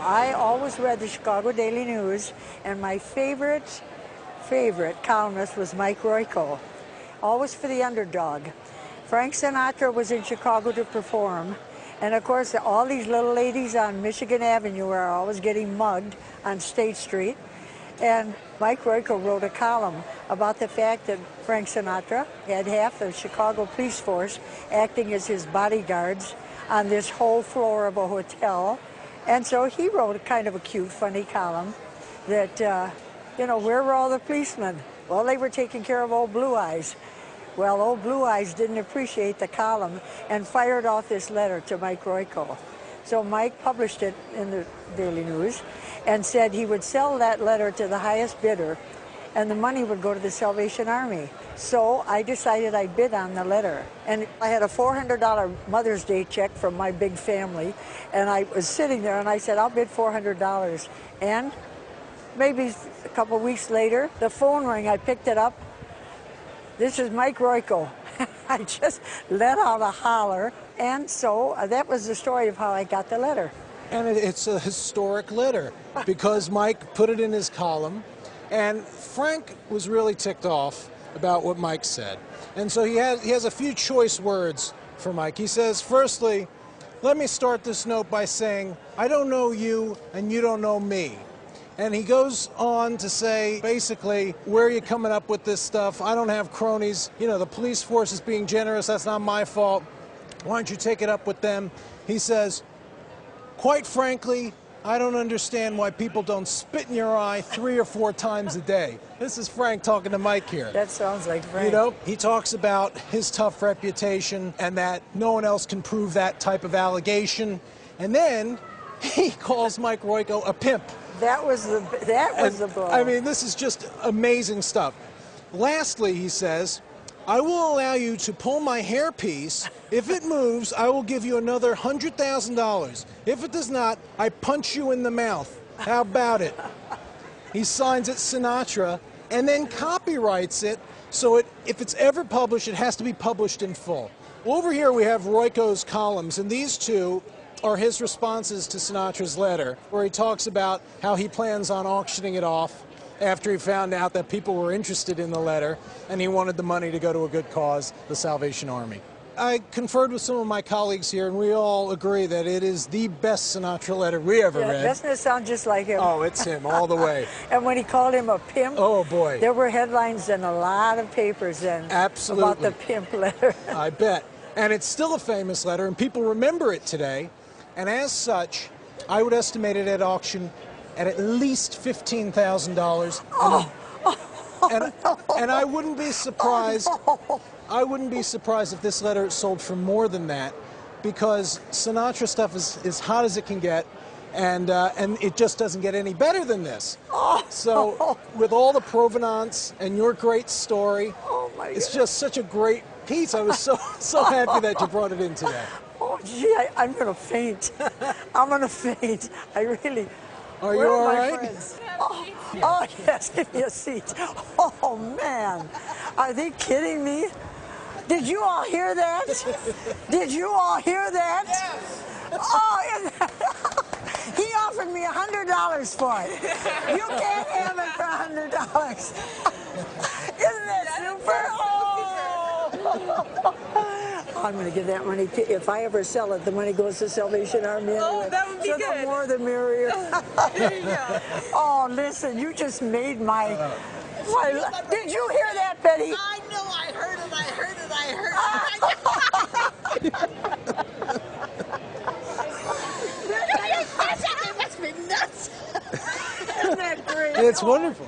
I always read the Chicago Daily News, and my favorite columnist was Mike Royko, always for the underdog. Frank Sinatra was in Chicago to perform, and of course all these little ladies on Michigan Avenue are always getting mugged on State Street. And Mike Royko wrote a column about the fact that Frank Sinatra had half the Chicago police force acting as his bodyguards on this whole floor of a hotel. And so he wrote a kind of a cute, funny column that, you know, where were all the policemen? Well, they were taking care of old Blue Eyes. Well, old Blue Eyes didn't appreciate the column and fired off this letter to Mike Royko. So Mike published it in the Daily News and said he would sell that letter to the highest bidder and the money would go to the Salvation Army. So I decided I'd bid on the letter. And I had a $400 Mother's Day check from my big family, and I was sitting there and I said, I'll bid $400. And maybe a couple of weeks later, the phone rang, I picked it up. This is Mike Royko. I just let out a holler, and so that was the story of how I got the letter. And it's a historic letter because Mike put it in his column, and Frank was really ticked off about what Mike said. And so he has a few choice words for Mike. He says, firstly, let me start this note by saying, I don't know you and you don't know me. And he goes on to say, basically, where are you coming up with this stuff? I don't have cronies. You know, the police force is being generous. That's not my fault. Why don't you take it up with them? He says, quite frankly, I don't understand why people don't spit in your eye 3 or 4 times a day. This is Frank talking to Mike here. That sounds like Frank. You know, he talks about his tough reputation and that no one else can prove that type of allegation. And then he calls Mike Royko a pimp. That was the blow. I mean, this is just amazing stuff. Lastly, he says, I will allow you to pull my hairpiece. If it moves, I will give you another $100,000. If it does not, I punch you in the mouth. How about it? He signs it Sinatra and then copyrights it, so if it's ever published, it has to be published in full. Over here we have Royko's columns, and these two are his responses to Sinatra's letter, where he talks about how he plans on auctioning it off after he found out that people were interested in the letter and he wanted the money to go to a good cause, the Salvation Army. I conferred with some of my colleagues here, and we all agree that it is the best Sinatra letter we ever read. Doesn't it sound just like him? Oh, it's him all the way. And when he called him a pimp, oh boy, there were headlines in a lot of papers then. Absolutely. About the pimp letter. I bet. And it's still a famous letter, and people remember it today. And as such, I would estimate it at auction at least $15,000. And I wouldn't be surprised. I wouldn't be surprised if this letter sold for more than that, because Sinatra stuff is as hot as it can get, and it just doesn't get any better than this. So, with all the provenance and your great story, it's just such a great piece. I was so happy that you brought it in today. Oh, gee, I'm going to faint. I'm going to faint. I really... Are you all right? Oh, yes, give me a seat. Oh, man. Are they kidding me? Did you all hear that? Did you all hear that? Yes. Oh, he offered me $100 for it. You can't have it for $100. Isn't that super? Oh! I'm going to give that money to, if I ever sell it, the money goes to Salvation Army anyway. Oh, that would be so good. The more the merrier. There you go. Oh, listen, you just made my did you hear that, Betty? I know, I heard it. That must be nuts. Isn't that great? It's wonderful.